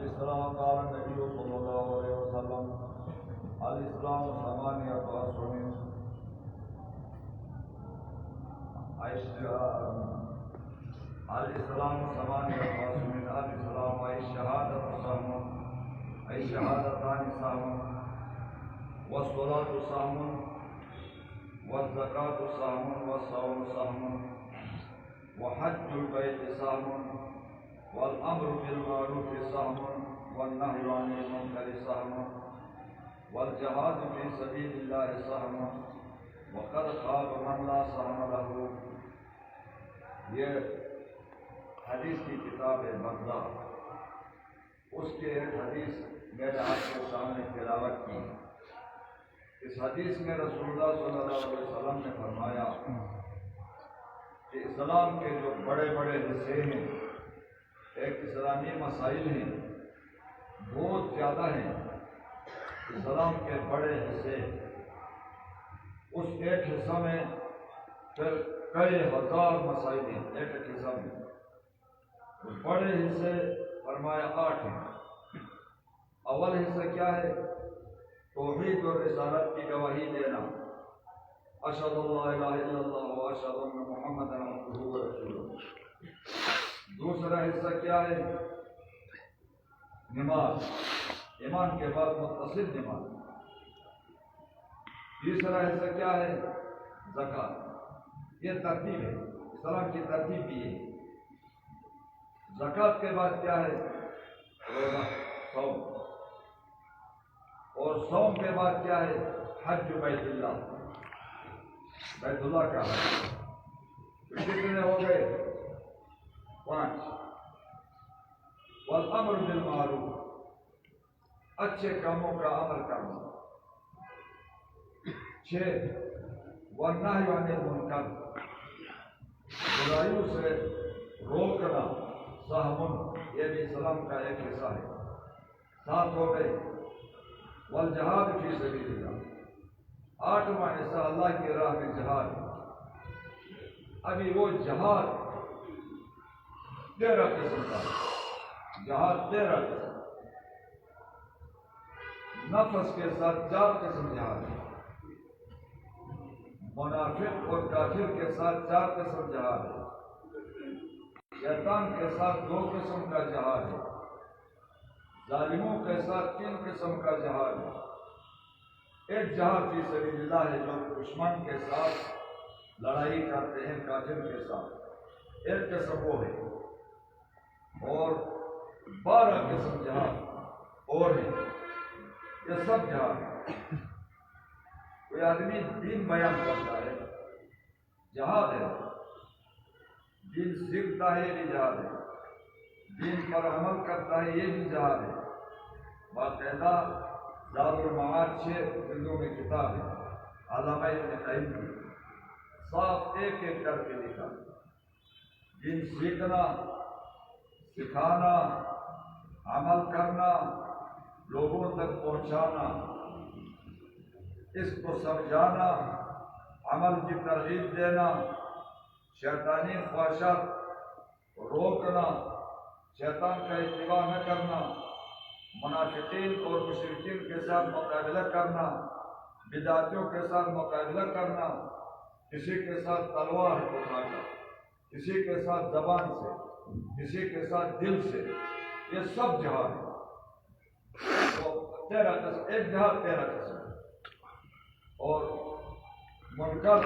الاسلام قال النبي صلى الله عليه وسلم الاسلام ثمانية أشهر الاسلام ثمانية أشهر الاسلام أي شهادة سهم أي شهادتان سهم والصلاة سهم والزكاة سهم والصوم سهم وحج البيت سهم والأمر بالمعروف سهم والنهي عن المنكر سهم والجهاد في سبيل الله سهم وقد خاب من لا سهم له. یہ حدیث کی کتاب ہے بغداد، اس کے ایک حدیث میرے آپ کے سامنے تلاوت کی. اس حدیث میں رسول اللہ صلی اللہ علیہ وسلم نے فرمایا کہ اسلام کے جو بڑے بڑے حصے ہیں، ایک اسلامی مسائل ہیں، بہت زیادہ ہیں. اسلام کے بڑے حصے، اس ایک حصہ میں پھر کئی ہزار مسائل ہیں ایک حصہ میں. بڑے حصے فرمایا 8 ہیں. اول حصہ کیا ہے؟ توحید اور رسالت کی گواہی دینا، اشہد ان لا الہ الا اللہ و اشہد ان محمدا عبدہ و رسولہ. دوسرا حصہ کیا ہے؟ نماز، ایمان کے بعد متصل نماز. تیسرا حصہ کیا ہے؟ زکوٰۃ. یہ ترتیب ہے، اسلام کی ترتیب بھی ہے. زکوٰۃ کے بعد کیا ہے؟ روزہ، صوم. اور صوم کے بعد کیا ہے؟ حج بیت اللہ، بیت اللہ کا حج. کتنے ہو گئے؟ 5. والامر بالمعروف، اچھے کاموں کا عمل کرنا. 6. والنہی عن المنکر، برائیوں سے روکنا. سہم، یہ بھی اسلام کا ایک حصہ ہے. 7 ہو گئے. والجہاد فی سبیل اللہ، 8واں حصہ اللہ کی راہ میں جہاد. ابھی وہ جہاد 13 قسم کا جہاد، 13 قسم. نفس کے ساتھ 4 قسم جہاد ہے. منافق اور کافر کے ساتھ 4 قسم جہاد ہے. شیطان کے ساتھ 2 قسم کا جہاد ہے. ظالموں کے ساتھ 3 قسم کا جہاد ہے. ایک جہاد فی سبیل اللہ ہے جو دشمن کے ساتھ لڑائی کرتے ہیں، کافر کے ساتھ. ایک قسم وہ ہے. اور 12 قسم جہاد اور ہے. یہ سب جہاد ہے. کوئی آدمی دین بیان کرتا ہے، جہاد ہے. دین سیکھتا ہے، یہ بھی جہاد ہے. دین پر عمل کرتا ہے، یہ بھی جہاد ہے. باقاعدہ زاد المعاد 6 جلدوں میں کتاب ہے، علامہ ابن قیم کی، صاف ایک ایک کر کے لکھا. دین سیکھنا، سکھانا، عمل کرنا، لوگوں تک پہنچانا، اس کو سمجھانا، عمل کی ترغیب دینا، شیطانی خواہشات روکنا، شیطان کا اتباع نہ کرنا، منافقین اور مشرکین کے ساتھ مقابلہ کرنا، بدعتیوں کے ساتھ مقابلہ کرنا، کسی کے ساتھ تلوار اٹھا کر، کسی کے ساتھ زبان سے، کسی کے ساتھ دل سے. یہ سب جہاد ہے. 13 قسم، ایک جہاد 13 قسم. اور منکر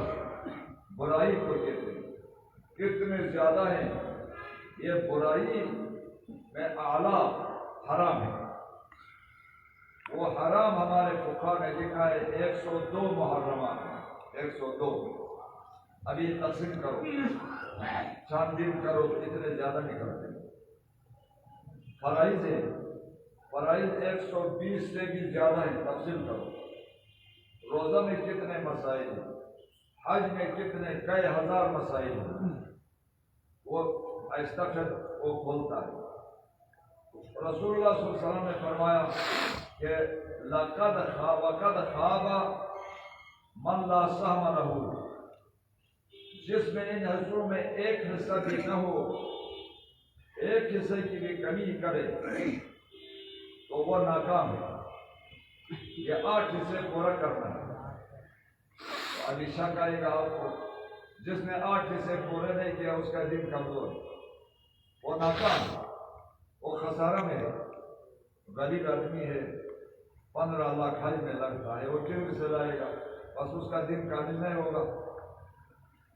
برائی کو کہتے ہیں. کتنے زیادہ ہیں. یہ برائی میں اعلیٰ حرام ہے. وہ حرام ہمارے فقہا نے لکھا ہے 102 محرمات ہیں، 102۔ ابھی تقسیم کرو، چاندین کرو تو اتنے زیادہ نکلتے ہیں۔ فرائض ہیں، فرائض 120 سے بھی زیادہ ہیں، تقسیم کرو۔ روزہ میں کتنے مسائل ہیں، حج میں کتنے کئی ہزار مسائل ہیں، وہ آہستہ پھر وہ کھولتا ہے۔ رسول اللہ صلی اللہ علیہ وسلم نے فرمایا کہ وَقَدْ خَابَ مَنْ لَا سَهْمَ لَهُ، جس میں ان حصوں میں ایک حصہ بھی نہ ہو، ایک حصے کی بھی کمی کرے تو وہ ناکام ہے۔ یہ 8 حصے پورا کرنا ہے۔ تو ابھی شک آئے گا آپ کو، جس نے 8 حصے پورے نہیں کیا اس کا دن کمزور ہے، وہ ناکام ہے، وہ خسارہ میں ہے۔ غریب آدمی ہے، 15 لاکھ حج میں لگتا ہے، وہ کیوں سے لائے گا؟ بس اس کا دن کامل نہیں ہوگا،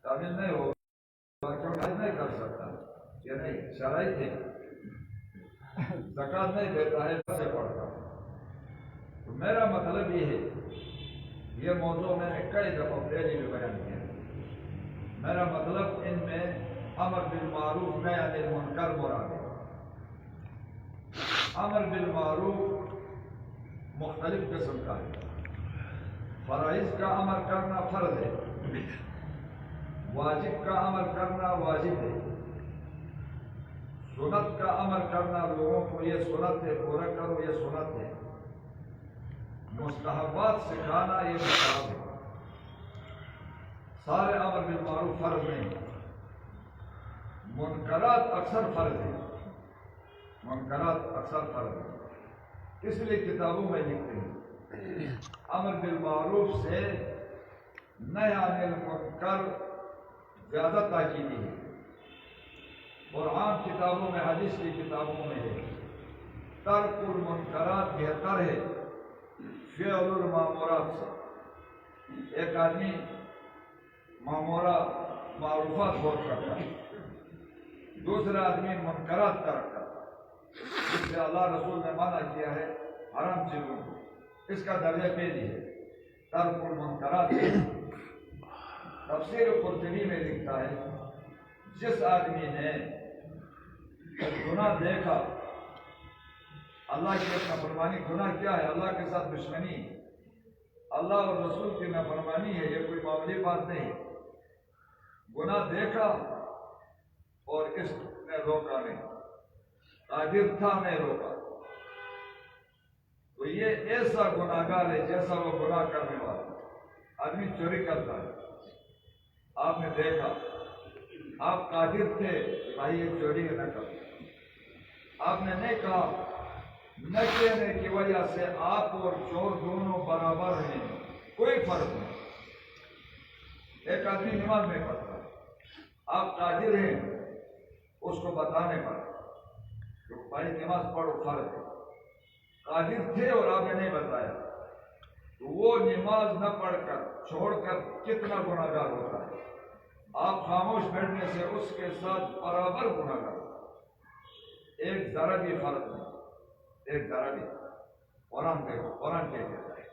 کامل نہیں ہوگا، کیوں حج نہیں کر سکتا؟ یہ نہیں، شرائط ہے، زکوٰۃ نہیں دیتا ہے سے پڑھتا۔ تو میرا مطلب یہ ہے، یہ موضوع میں نے کئی دفعہ پہلے بھی بیان کیا ہے، میرا مطلب ان میں امر بالمعروف نہی عن المنکر مراد ہے۔ امر بالمعروف مختلف قسم کا ہے۔ فرائض کا عمل کرنا فرض ہے، واجب کا عمل کرنا واجب ہے، سنت کا عمل کرنا لوگوں کو یہ سنت ہے پورا کرو یہ سنت ہے، مستحبات سکھانا یہ مستحب ہے۔ سارے امر بالمعروف فرض نہیں، منکرات اکثر فرض ہے، منکرات اکثر فرض ہے، اس لیے کتابوں میں لکھتے ہیں امر بالمعروف سے نہی عن المنکر زیادہ تاکیدی ہے۔ قرآن کتابوں میں، حدیث کی کتابوں میں ہے ترک المنکرات بہتر ہے فعل المامورات سے۔ ایک آدمی معروفات بہت کرتا ہے، دوسرا آدمی منکرات ترک کرتا ہے، جس سے اللہ رسول نے منع کیا ہے حرام چیزوں کو، اس کا درجہ پہلی ہے ترک المنکرات۔ تفسیر قرطبی میں لکھتا ہے جس آدمی نے گناہ دیکھا، اللہ کی نافرمانی، گناہ کیا ہے؟ اللہ کے ساتھ دشمنی، اللہ اور رسول کی نافرمانی ہے، یہ کوئی معمولی بات نہیں۔ گناہ دیکھا اور اس نے روکا نہیں، قادر تھا نہیں روکا، تو یہ ایسا گناہگار ہے جیسا وہ گناہ کرنے والا۔ آدمی چوری کرتا ہے، آپ نے دیکھا، آپ قادر تھے بھائی یہ چوری نہ کرو، آپ نے نہیں کہا، نہ کہنے کی وجہ سے آپ اور چور دونوں برابر ہیں، کوئی فرق نہیں۔ ایک آدمی نماز نہیں پڑھتا، آپ قادر ہیں اس کو بتانے پر کہ بھائی نماز پڑھو فرض ہے، قادر تھے اور آپ نے نہیں بتایا، تو وہ نماز نہ پڑھ کر چھوڑ کر کتنا گناہگار ہوتا ہے۔ آپ خاموش بیٹھنے سے اس کے ساتھ برابر گناہگار، ایک ذرا بھی فرق نہیں، ایک ذرا بھی۔ قرآن کہتا ہے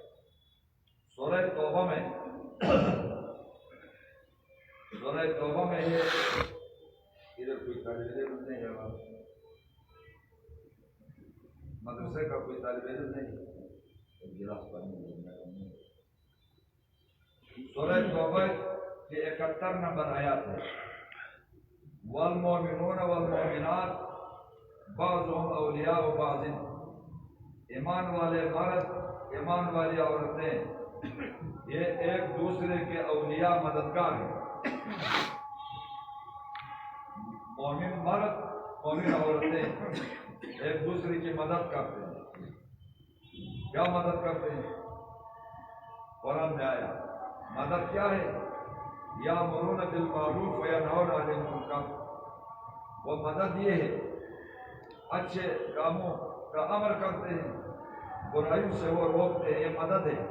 سورہ توبہ میں، سورہ توبہ میں یہ ادھر کوئی طالب علم نہیں ہے، مدرسے کا کوئی طالب علم نہیں، گلاس پانی۔ سورہ توبہ کے 71 نمبر آیات ہے، والمؤمنون والمؤمنات بعضهم اولیاء بعض، ایمان والے مرد، ایمان والی عورتیں یہ ایک دوسرے کے اولیاء مددگار ہیں۔ مومن مرد، مومن عورتیں ایک دوسرے کی مدد کرتے ہیں۔ کیا مدد کرتے ہیں؟ قرآن میں آیا مدد کیا ہے؟ یامرون بالمعروف وینہون عن المنکر، وہ مدد یہ ہے اچھے کاموں کا امر کرتے ہیں، برائیوں سے وہ روکتے ہیں، یہ مدد ہے۔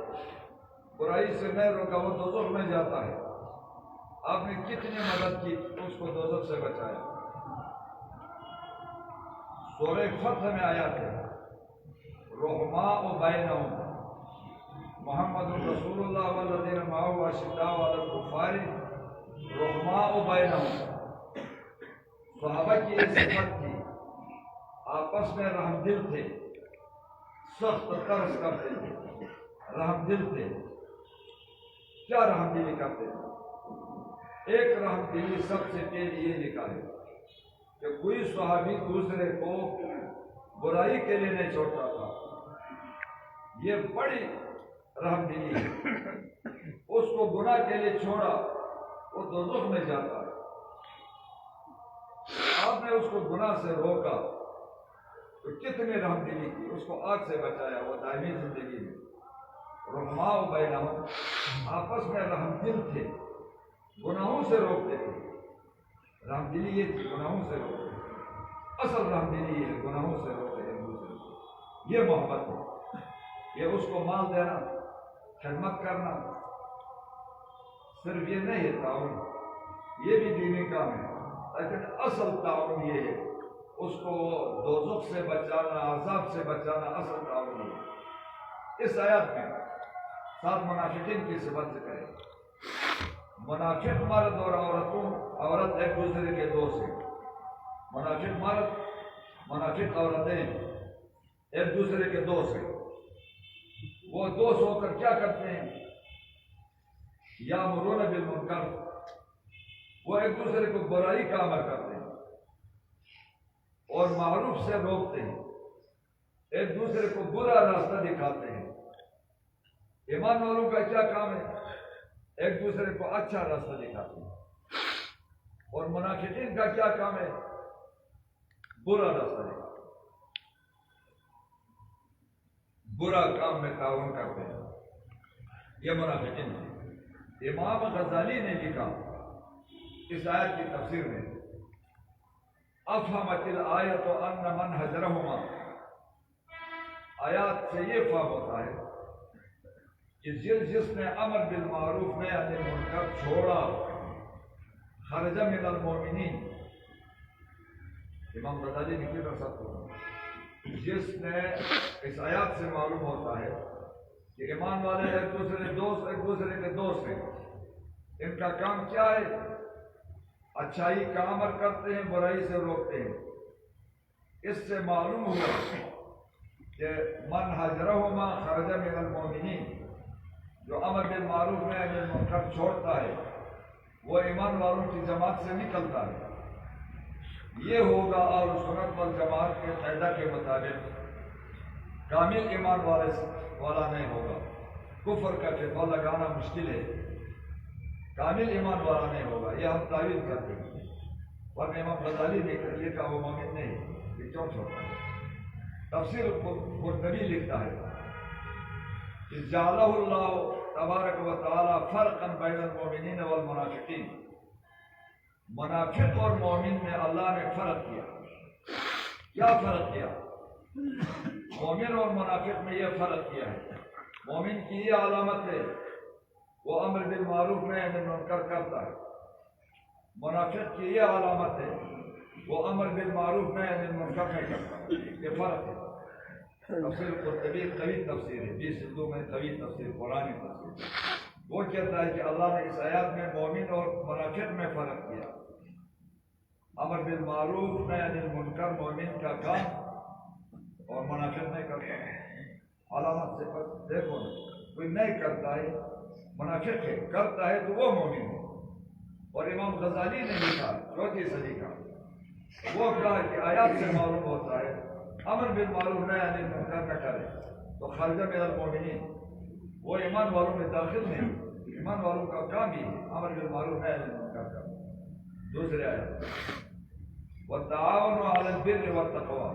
برائی سے نہیں روکا وہ دوزخ میں جاتا ہے، آپ نے کتنی مدد کی اس کو دوزخ سے بچایا۔ سورہ فتح میں آیات ہے رحماء بینہم محمد رسول اللہ والذین معہ اشداء علی الکفار رحماء بینہم، صحابہ کی یہ صفت تھی، آپس میں رحم دل تھے، سخت ترس کرتے تھے، رحم دل تھے۔ کیا رحم دلی کرتے تھے؟ ایک رحم دلی سب سے پہلے یہ نکالے کہ کوئی صحابی دوسرے کو برائی کے لیے نہیں چھوڑتا تھا، یہ بڑی رحم دلی ہے۔ اس کو گناہ کے لیے چھوڑا، وہ دوزخ میں جاتا ہے۔ آپ نے اس کو گناہ سے روکا تو کتنی رحم دلی کی، اس کو آگ سے بچایا، وہ دائمی زندگی میں۔ رحماء بینہم، آپس میں رحم دل تھے، گناہوں سے روکتے تھے۔ رحم دلی یہ تھی، گناہوں سے روکتے تھے۔ اصل رحم دلی یہ گناہوں سے روکتے ہیں دوسرے کو، یہ محبت ہے۔ یہ اس کو مال دینا، خدمت کرنا، صرف یہ نہیں ہے تعاون، یہ بھی دینی کام ہے، لیکن اصل تعاون یہ ہے، اس کو دوزخ سے بچانا، عذاب سے بچانا، اصل تعاون یہ ہے۔ اس آیات میں ساتھ منافقین کی صفت ذکر ہے۔ منافق مرد اور عورت ایک دوسرے کے دوست ہیں۔ منافق مرد، منافق عورتیں ایک دوسرے کے دوست ہیں۔ وہ دوست ہو کر کیا کرتے ہیں؟ یامرون بالمنکر، وہ ایک دوسرے کو برائی کا امر کرتے ہیں اور معروف سے روکتے ہیں، ایک دوسرے کو برا راستہ دکھاتے ہیں۔ ایمان والوں کا کیا کام ہے؟ ایک دوسرے کو اچھا راستہ دکھاتے ہیں۔ اور منافقین کا کیا کام ہے؟ برا راستہ دکھاتے ہیں، برا کام میں تعاون کرتے ہیں، یہ منافقین ہیں۔ امام غزالی نے لکھا اس آیت کی تفسیر میں، افہمت الآیت ان من حجرہما، آیات سے یہ فہم ہوتا ہے کہ جس نے امر بالمعروف نہی عن المنکر چھوڑا، خرج من المؤمنین، امام غزالی نے کتنا سخت ہوگا، جس نے، اس آیات سے معلوم ہوتا ہے کہ ایمان والے ایک دوسرے کے دوست ہیں، ان کا کام کیا ہے؟ اچھائی کا امر کرتے ہیں، برائی سے روکتے ہیں۔ اس سے معلوم ہوا کہ من حجرہما خرج من المؤمنین، جو امر بالمعروف نہی عن المنکر چھوڑتا ہے وہ ایمان والوں کی جماعت سے نکلتا ہے۔ یہ ہوگا اہل سنت والجماعت کے قاعدہ کے مطابق کامل ایمان والا نہیں ہوگا۔ کفر کا فتویٰ لگانا مشکل ہے، کامل ایمان والا نہیں ہوگا، یہ ہم تعویل کرتے ہیں، ورنہ امام غزالی نے یہ کہا وہ مومن نہیں، یہ کیوں چھوڑتا ہے؟ تفسیر قرطبی لکھتا ہے کہ جعلہ اللہ تبارک و تعالی فرقا بین المؤمنین والمنافقین، منافق اور مومن میں اللہ نے فرق کیا۔ کیا فرق کیا؟ مومن اور منافق میں یہ فرق کیا ہے، مومن کی یہ علامت ہے وہ امر بالمعروف نہی عن المنکر کرتا ہے، منافق کی یہ علامت ہے وہ امر بالمعروف نہی عن المنکر نہیں کرتا، یہ فرق ہے۔ تفسیر قرطبی طویل تفسیر ہے، 20 جلدوں میں طویل تفسیر، قرآنی تفسیر۔ وہ کہتا ہے کہ اللہ نے اس آیات میں مومن اور منافق میں فرق کیا۔ امر بالمعروف نہی عن المنکر مومن کا کام اور منافق نہیں کرتا۔ علامت سے دیکھو نا، کوئی نہیں کرتا ہے منافق ہے، کرتا ہے تو وہ مومن ہے۔ اور امام غزالی نے لکھا 4ویں صدی کا، وہ کہا کہ آیات سے معلوم ہوتا ہے امر بالمعروف نہی عن المنکر نہ کرے تو خرج من المؤمنین، وہ ایمان والوں میں داخل نہیں، ایمان والوں کا کام ہی ہے امر بالمعروف نہی عن المنکر کا۔ دوسرے آیت، وَتَعَاوَنُوا عَلَى الْبِرِّ وَالتَّقْوَىٰ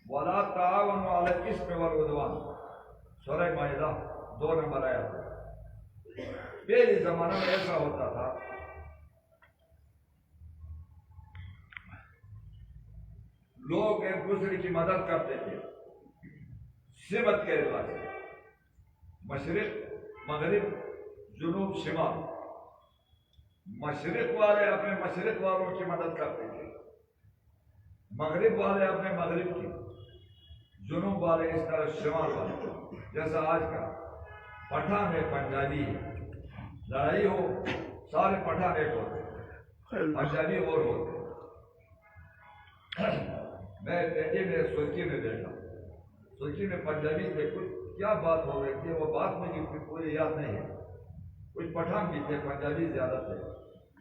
وَلَا تَعَاوَنُوا عَلَى الْإِثْمِ وَالْعُدْوَانِ، سورہ مائدہ 2 نمبر آیت۔ پہلے زمانہ میں ایسا ہوتا تھا لوگ ایک دوسرے کی مدد کرتے تھے سمت کے اعتبار سے، مشرق مغرب جنوب شمال، مشرق والے اپنے مشرق والوں کی مدد کرتے تھے، مغرب والے اپنے مغرب کی، جنوب والے اس طرح شمال والے. جیسا آج کا پٹھان ہے پنجابی ہے، لڑائی ہو سارے پٹھان ایک ہوتے ہیں، پنجابی اور ہوتے ہیں. میں بیٹے میں سرخی میں بیٹھا، سرخی میں پنجابی تھے، کچھ کیا بات ہو رہی تھی وہ بات مجھے پوری یاد نہیں ہے. کچھ پٹھان بھی تھے، پنجابی زیادہ تھے.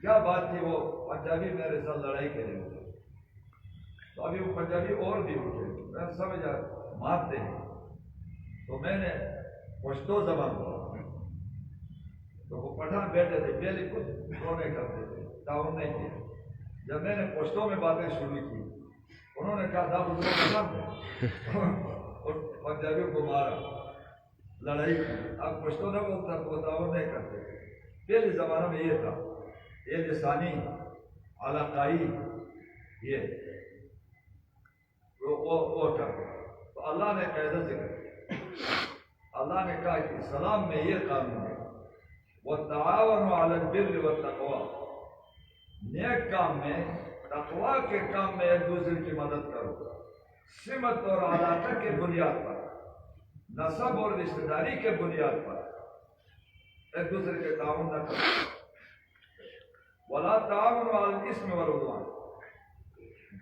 کیا بات تھی وہ پنجابی میرے ساتھ لڑائی کے لیے ہوئے. تو ابھی وہ پنجابی اور بھی اٹھے، میں سمجھا مارتے ہیں. تو میں نے پشتو زبان بولا، تو وہ پٹھان بیٹھے تھے، پہلے کچھ رونے کرتے تھے، تعاون نہیں کیا. جب میں نے پشتو میں باتیں شروع کی، انہوں نے کہا تھا اور پنجابیوں کو مارا، لڑائی کی. اب پشتو نہ بولتا تو وہ تعاون نہیں کرتے. پہلے زمانہ میں یہ تھا، یہ لسانی علاقائی یہ وہ کرتے. تو اللہ نے قاعدہ ذکر کیا، اللہ نے کہا کہ اسلام میں یہ قانون ہے، وَتَعَاوَنُوا عَلَى الْبِرِّ وَالتَّقْوَىٰ، نیک کام میں، تقویٰ کے کام میں ایک دوسرے کی مدد کرو، سمت اور علاقہ کے بنیاد پر، نسب اور رشتہ داری کے بنیاد پر ایک دوسرے کے تعاون نہ کرو. وَلَا تَعَاوَنُوا عَلَى الْإِثْمِ وَالْعُدْوَانِ،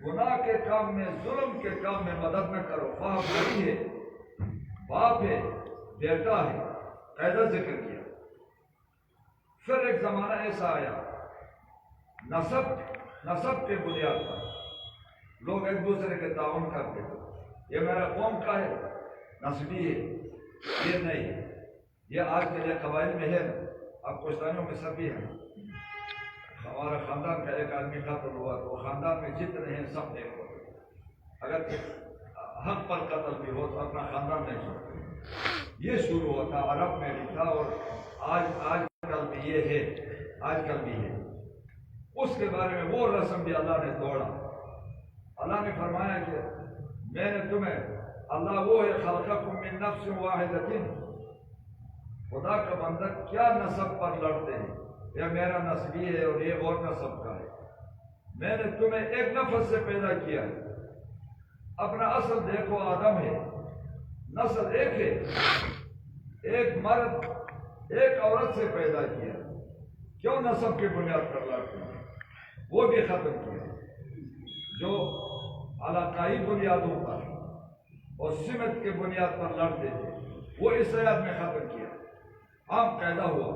گناہ کے کام میں، ظلم کے کام میں مدد نہ کرو. باپ بھائی ہے، باپ ہے، بیٹا ہے، قاعدہ ذکر کیا. پھر ایک زمانہ ایسا آیا، نسب کے بنیاد پر لوگ ایک دوسرے کے تعاون کرتے تھے. یہ میرا قوم کا ہے، نسبی ہے، یہ نہیں ہے. یہ آج کے لیے قبائل میں ہے، اب پشتانوں میں سب بھی ہیں. ہمارا خاندان کا ایک آدمی قتل ہوا تو خاندان میں جتنے ہیں سب ایک ہوتے ہیں. اگر حق پر قتل بھی ہو تو اپنا خاندان نہیں چھوڑتے. یہ شروع ہوتا عرب میں بھی تھا، اور آج کل بھی یہ ہے، آج کل بھی ہے. اس کے بارے میں وہ رسم بھی اللہ نے توڑا. اللہ نے فرمایا کہ میں نے تمہیں، اللہ وہ ہے خلقکم من نفس واحدۃ، خدا کا بندہ کیا نسب پر لڑتے ہیں، یہ میرا نسبی ہے اور یہ اور نسب کا ہے. میں نے تمہیں ایک نفس سے پیدا کیا ہے. اپنا اصل دیکھو آدم ہے، نسل ایک ہے، ایک مرد ایک عورت سے پیدا کیا. کیوں نسب کی بنیاد پر لڑتے ہیں؟ وہ بھی ختم کیا. جو علاقائی بنیادوں پر اور سمت کے بنیاد پر لڑتے تھے وہ اس آیت میں ختم کیا. عام قاعدہ ہوا،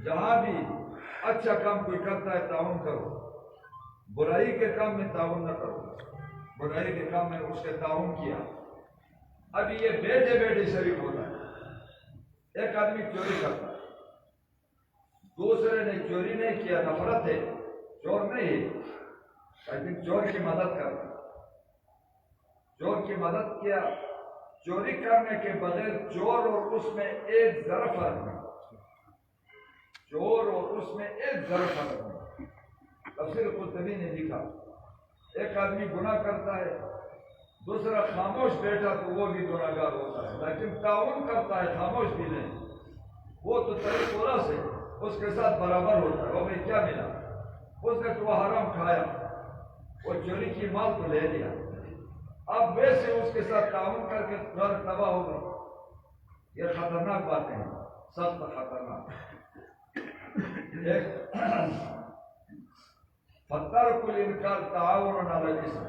جہاں بھی اچھا کام کوئی کرتا ہے تعاون کرو، برائی کے کام میں تعاون نہ کرو. برائی کے کام میں اس کے تعاون کیا. ابھی یہ بیٹھے بیٹھے شریک ہوتا ہے. ایک آدمی چوری کرتا ہے، دوسرے نے چوری نہیں کیا، نفرت ہے، چور نہیں ہے، لیکن چور کی مدد کرتا. چور کی مدد کیا. چوری کرنے کے بغیر چور اور اس میں ایک ذرا فرق ہے. چور اور اس میں ایک ذرا فرق ہے. تفسیر قرطبی نے لکھا، ایک آدمی گناہ کرتا ہے، دوسرا خاموش بیٹھا تو وہ بھی گناہ گار ہوتا ہے، لیکن تعاون کرتا ہے، خاموش بھی نہیں. وہ تو طریقہ سے اس کے ساتھ برابر ہوتا ہے. وہ بھائی کیا ملا، اس نے تو حرام کھایا، وہ چوری کی مال تو لے لیا، اب ویسے اس کے ساتھ تعاون کر کے گھر تباہ ہو گئی. یہ خطرناک باتیں ہیں، سخت خطرناک. فترک الانکار تعاون علی الاسم،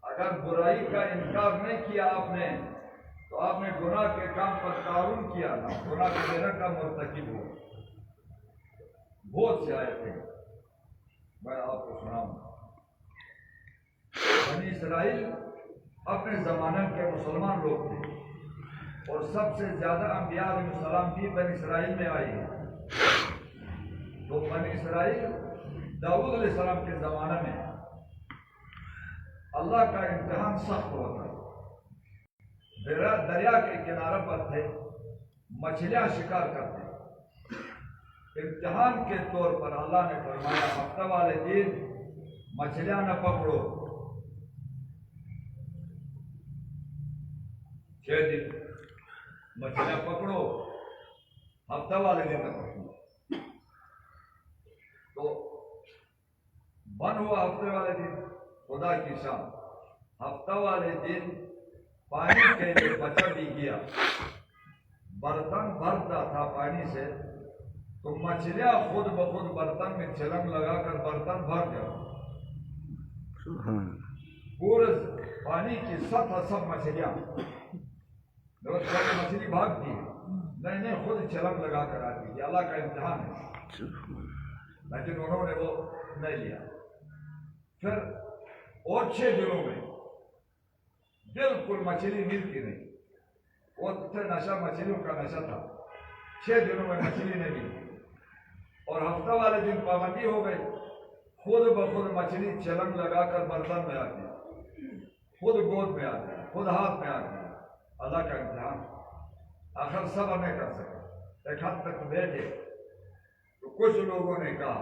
اگر برائی کا انکار نہیں کیا آپ نے تو آپ نے گناہ کے کام پر تعاون کیا، نہ گناہ کے دینا کا مرتکب ہو. بہت سے آئے تھے، میں آپ کو سناؤں. بنی اسرائیل اپنے زمانے کے مسلمان لوگ تھے، اور سب سے زیادہ انبیاء علیہ السلام بھی بنی اسرائیل میں آئے ہیں. تو بنی اسرائیل داؤد علیہ السلام کے زمانے میں اللہ کا امتحان سخت ہوتا ہے. دریا کے کنارے پر تھے، مچھلیاں شکار کرتے. امتحان کے طور پر اللہ نے فرمایا ہفتہ والے دن مچھلیاں نہ پکڑو. 6 دن مچھلیاں پکڑو، ہفتہ والے دن نہ پکڑو. تو بن ہوا ہفتے والے دن، خدا کی شان. ہفتہ والے دن پانی کے لیے بچا بھی گیا، برتن بھرتا تھا پانی سے، تو مچھلیاں خود بخود برتن میں چھلنگ لگا کر برتن بھر گیا، پورے پانی کی سطح سب مچھلیاں، مچھلی بھاگتی ہے، نہیں خود چھلنگ لگا کر آتی ہے، اللہ کا امتحان ہے، لیکن انہوں نے وہ نہیں لیا۔ پھر اور 6 دنوں میں بالکل مچھلی ملتی نہیں، وہ نشہ مچھلیوں کا نشہ تھا، 6 دنوں میں مچھلی نہیں ملتی، اور ہفتہ والے دن پابندی ہو گئی، خود بخود مچھلی چھلنگ لگا کر برتن میں آتی ہے، خود گود میں آتی ہے، خود ہاتھ میں آتی ہے، اللہ کا امتحان۔ آخر صبر نہیں کر سکے، ایک حد تک بیٹھے تو کچھ لوگوں نے کہا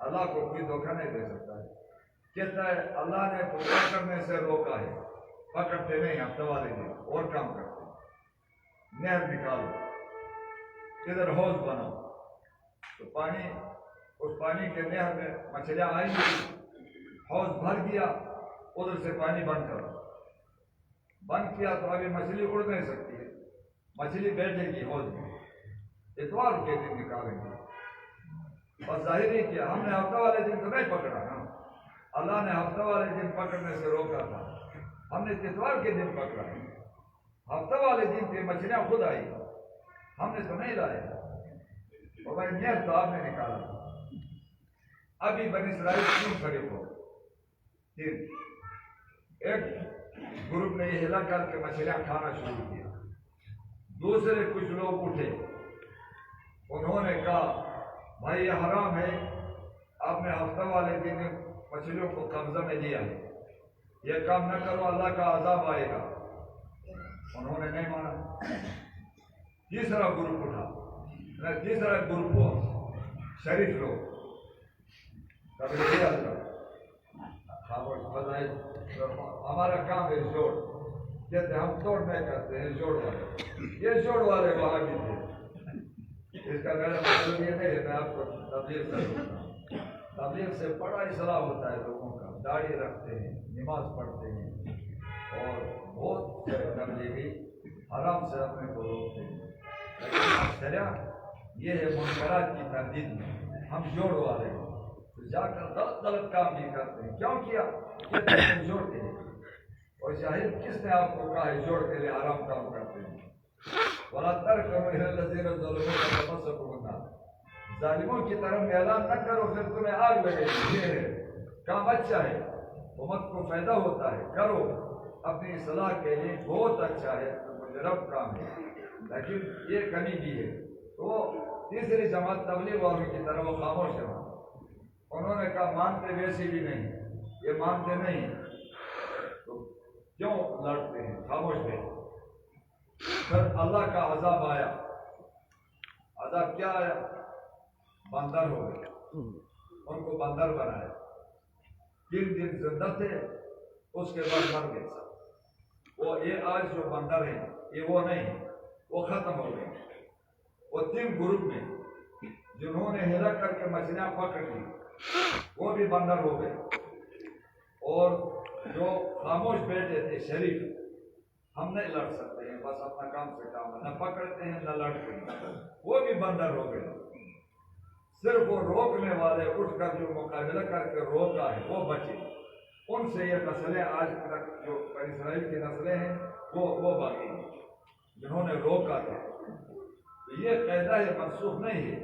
اللہ کو کوئی دھوکہ نہیں دے سکتا ہے، کہتا ہے اللہ نے تو پکڑنے سے روکا ہے، پکڑتے نہیں، ہفتہ والے دن اور کام کرتے ہیں، نہر نکالو، ادھر حوض بناؤ، تو پانی، اس پانی کے نہر میں مچھلیاں آئیں گی، حوض بھر گیا، ادھر سے پانی بند کرو، بند کیا تو ابھی مچھلی اڑ نہیں سکتی ہے، مچھلی بیٹھے گی حوض میں، اتوار کے دن نکالیں گے، بس ظاہر ہی کیا ہم نے ہفتہ والے دن تو نہیں پکڑا نا، اللہ نے ہفتہ والے دن پکڑنے سے روکا تھا، ہم نے اتوار کے دن پکڑا، ہفتہ والے دن پہ مچھلیاں خود آئی، ہم نے تو نہیں لائے، اور بھائی نہر تو آپ نے نکالا، ابھی بنی اسرائیل 3 فرق ہو، 3، ایک گروپ نے یہ ہلا کر کے مچھلیاں کھانا شروع کیا، دوسرے کچھ لوگ اٹھے، انہوں نے کہا بھائی یہ حرام ہے، آپ نے ہفتہ والے دن مچھلیوں کو قبضہ میں لیا ہے، یہ کام نہ کرو اللہ کا عذاب آئے گا، انہوں نے نہیں مانا۔ تیسرا گروپ اٹھا، تیسرا گروپ ہو شریف لوگ، ہمارا کام ہے جوڑ، کہتے ہم توڑ نہیں کرتے ہیں، جوڑ والے، یہ جوڑ والے وہاں بھی تھے، اس کا میرا مطلب یہ نہیں ہے میں آپ کو تبلیغ سے روکتا ہوں، تبلیغ سے بڑا اصلاح ہوتا ہے لوگوں کا، داڑھی رکھتے ہیں، نماز پڑھتے ہیں، اور بہت سے تبلیغی حرام سے اپنے کو روکتے ہیں، لیکن شریعت یہ ہے منکرات کی تردید میں ہم جوڑ والے ہیں، تو جا کر غلط کام بھی کرتے ہیں، کیوں کیا؟ ہم جوڑ کے لیے، اور شاہد کس نے آپ کو کہا ہے جوڑ کے لیے حرام کام کرتے ہیں؟ وَلَا تَرْكَنُوا إِلَى الَّذِينَ ظَلَمُوا فَتَمَسَّكُمُ النَّارُ، ظالموں کی طرف اعلان نہ کرو پھر تمہیں آگ لگے گی، یہ ہے کام اچھا ہے، امت کو فائدہ ہوتا ہے، کرو اپنی اصلاح کے لیے، بہت اچھا ہے، مجرب کام ہے، لیکن یہ کمی بھی ہے۔ تو تیسری جماعت تبلیغ والوں کی طرف وہ خاموش ہے، انہوں نے کہا مانتے ویسے بھی نہیں، یہ مانتے نہیں تو کیوں لڑتے ہیں، خاموش ہے۔ پھر اللہ کا عذاب آیا، عذاب کیا آیا؟ بندر ہو گئے، ان کو بندر بنایا، 3 دن زندہ تھے، اس کے بعد مر گئے سب، وہ یہ آج جو بندر ہیں یہ وہ نہیں، وہ ختم ہو گئے، وہ 3 گروپ میں جنہوں نے ہلا کر کے مچھلیاں پکڑ لی وہ بھی بندر ہو گئے، اور جو خاموش بیٹھے تھے شریف، ہم نہیں لڑ سکتے ہیں، بس اپنا کام سے کام ہے، نہ پکڑتے ہیں نہ لڑتے ہیں، وہ بھی بندر ہو گئے، صرف وہ روکنے والے اٹھ کر جو مقابلہ کر کے روکا ہے وہ بچے، ان سے یہ نسلیں آج تک جو بنی اسرائیل کی نسلیں ہیں وہ باقی ہیں جنہوں نے روکا تھا۔ یہ قاعدہ ہے، منسوخ نہیں ہے،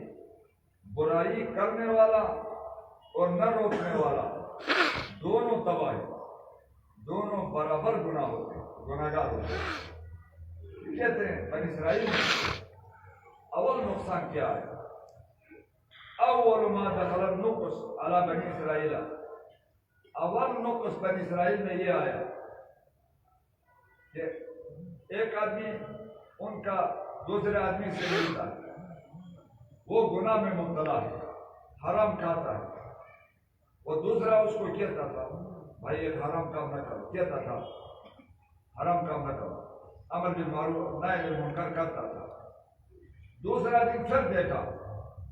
برائی کرنے والا اور نہ روکنے والا دونوں تباہ ہیں، دونوں برابر گناہ ہوتے ہیں، گناہگار ہوتے ہیں۔ کہتے ہیں بنی اسرائیل میں اول نقصان کیا ہے؟ اول ما دخل النقص علی بنی اسرائیل، اول نقص بنی اسرائیل میں یہ آیا کہ ایک آدمی ان کا دوسرے آدمی سے ملتا ہے، وہ گناہ میں مبتلا ہے، حرام کھاتا ہے، وہ دوسرا اس کو کہتا تھا بھائی ایک حرام کام نہ کرو، کہتا تھا حرام کام نہ کرو، امر بالمعروف نہی عن المنکر کرتا تھا، دوسرا دن پھر دیکھا،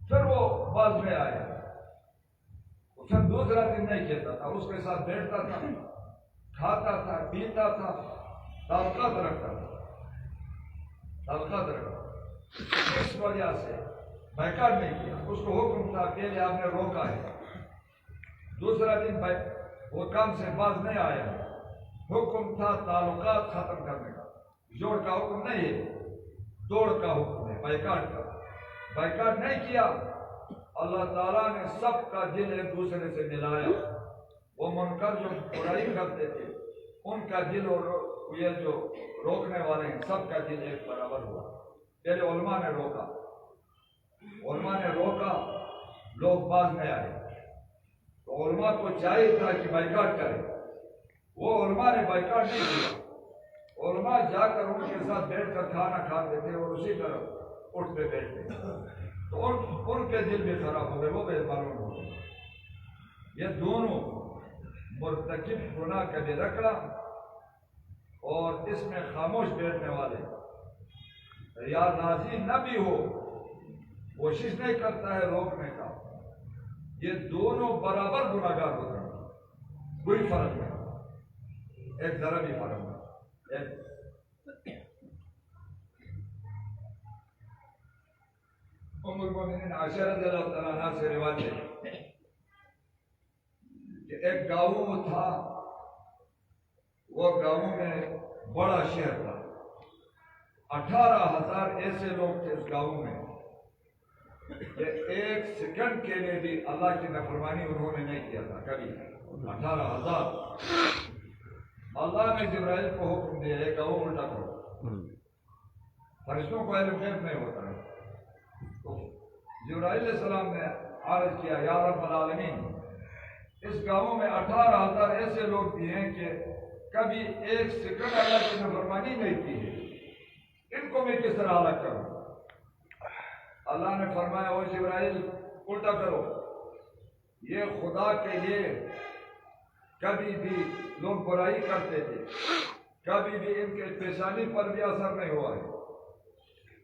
پھر وہ باز میں آیا، پھر دوسرا دن نہیں کہتا تھا، اس کے ساتھ بیٹھتا تھا، کھاتا تھا، پیتا تھا، تعلقات رکھتا تھا، تعلقات رکھتا، اس وجہ سے بیکار نہیں کیا۔ اس کو حکم تھا پہلے آپ نے روکا ہے، دوسرا دن وہ کام سے باز نہیں آیا، حکم تھا تعلقات ختم کرنے کا، جوڑ کا حکم نہیں ہے، توڑ کا حکم ہے، بیکار کا۔ بیکار نہیں کیا، اللہ تعالیٰ نے سب کا دل ایک دوسرے سے ملایا۔ وہ منکر جو برائی کرتے تھے ان کا دل اور یہ جو روکنے والے ہیں سب کا دل ایک برابر ہوا۔ پہلے علماء نے روکا، علماء نے روکا، لوگ باز نہیں آئے، تو علماء کو چاہیے تھا کہ بائیکاٹ کرے، وہ علماء نے بائیکاٹ نہیں کیا۔ علماء جا کر ان کے ساتھ بیٹھ کر کھانا کھاتے تھے اور اسی طرح اٹھتے بیٹھتے، تو ان کے دل بھی خراب ہو گئے، وہ بے معلوم ہو گئے۔ یہ دونوں مرتکب گناہ کا بے رکڑا اور اس میں خاموش بیٹھنے والے یا راضی نہ بھی ہو، کوشش نہیں کرتا ہے روکنے کا، یہ دونوں برابر گناہگار ہوتے ہیں، کوئی فرق نہیں، ایک ذرا بھی فرق نہیں۔ ام المؤمنین عائشہ رضی اللہ تعالیٰ عنہ سے روایت ہے کہ ایک گاؤں تھا، وہ گاؤں میں بڑا شہر تھا، 18,000 ایسے لوگ تھے اس گاؤں میں کہ ایک سیکنڈ کے لیے بھی اللہ کی نافرمانی انہوں نے نہیں کیا تھا کبھی۔ 18,000۔ اللہ نے جبرائیل کو حکم دیا ہے گاؤں الٹا کرو، فرشتوں کو علم غیب نہیں ہوتا ہے، تو جبرائیل علیہ السلام نے عرض کیا یا رب العالمین، اس گاؤں میں 18,000 ایسے لوگ بھی ہیں کہ کبھی ایک سیکنڈ اللہ کی نافرمانی نہیں کی ہے، ان کو میں کس طرح الگ کروں؟ اللہ نے فرمایا او جبرائیل الٹا کرو، یہ خدا کے لیے کبھی بھی لوگ برائی کرتے تھے، کبھی بھی ان کے پیشانی پر بھی اثر نہیں ہوا ہے،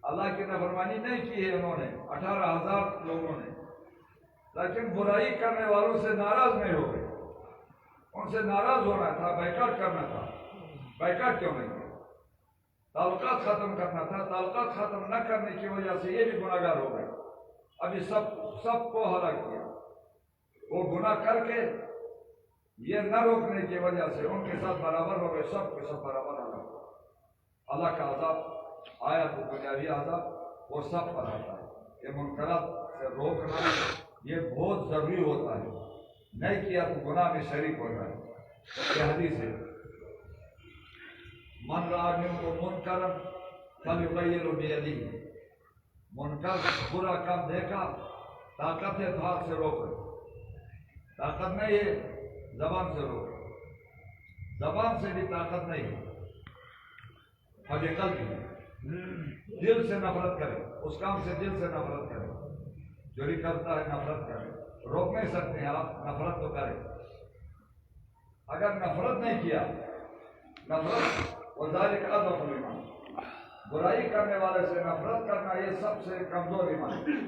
اللہ کی نافرمانی نہیں کی ہے انہوں نے 18,000 لوگوں نے، لیکن برائی کرنے والوں سے ناراض نہیں ہو گئے، ان سے ناراض ہونا تھا، بائیکاٹ کرنا تھا، بائیکاٹ کیوں نہیں کیا؟ تعلقات ختم کرنا تھا، تعلقات ختم نہ کرنے کی وجہ سے یہ بھی گناہگار ہو گئے، ابھی سب کو ہلاک کیا۔ وہ گناہ کر کے یہ نہ روکنے کی وجہ سے ان کے ساتھ برابر ہو گئے، سب کے سب برابر ہلاک ہو گئے۔ اللہ کا عذاب آیا تو دنیاوی عذاب وہ سب پر آتا ہے۔ یہ منکرات سے روکنا یہ بہت ضروری ہوتا ہے، نہیں کیا تو گناہ میں شریک ہو جائے۔ یہ حدیث ہے من رأى منكم منکرا فلیغیرہ بیدہ، منکر برا کام دیکھا، طاقت ہے تو ہاتھ سے روکو، طاقت نہیں ہے زبان سے روکو، زبان سے بھی طاقت نہیں ہے، فبقلبہ، دل سے نفرت کرے، اس کام سے دل سے نفرت کرے، چوری کرتا ہے نفرت کرے، روک نہیں سکتے ہیں آپ، نفرت تو کرے۔ اگر نفرت نہیں کیا، نفرت وذالک اضعف الایمان، برائی کرنے والے سے نفرت کرنا یہ سب سے کمزور ایمان ہے۔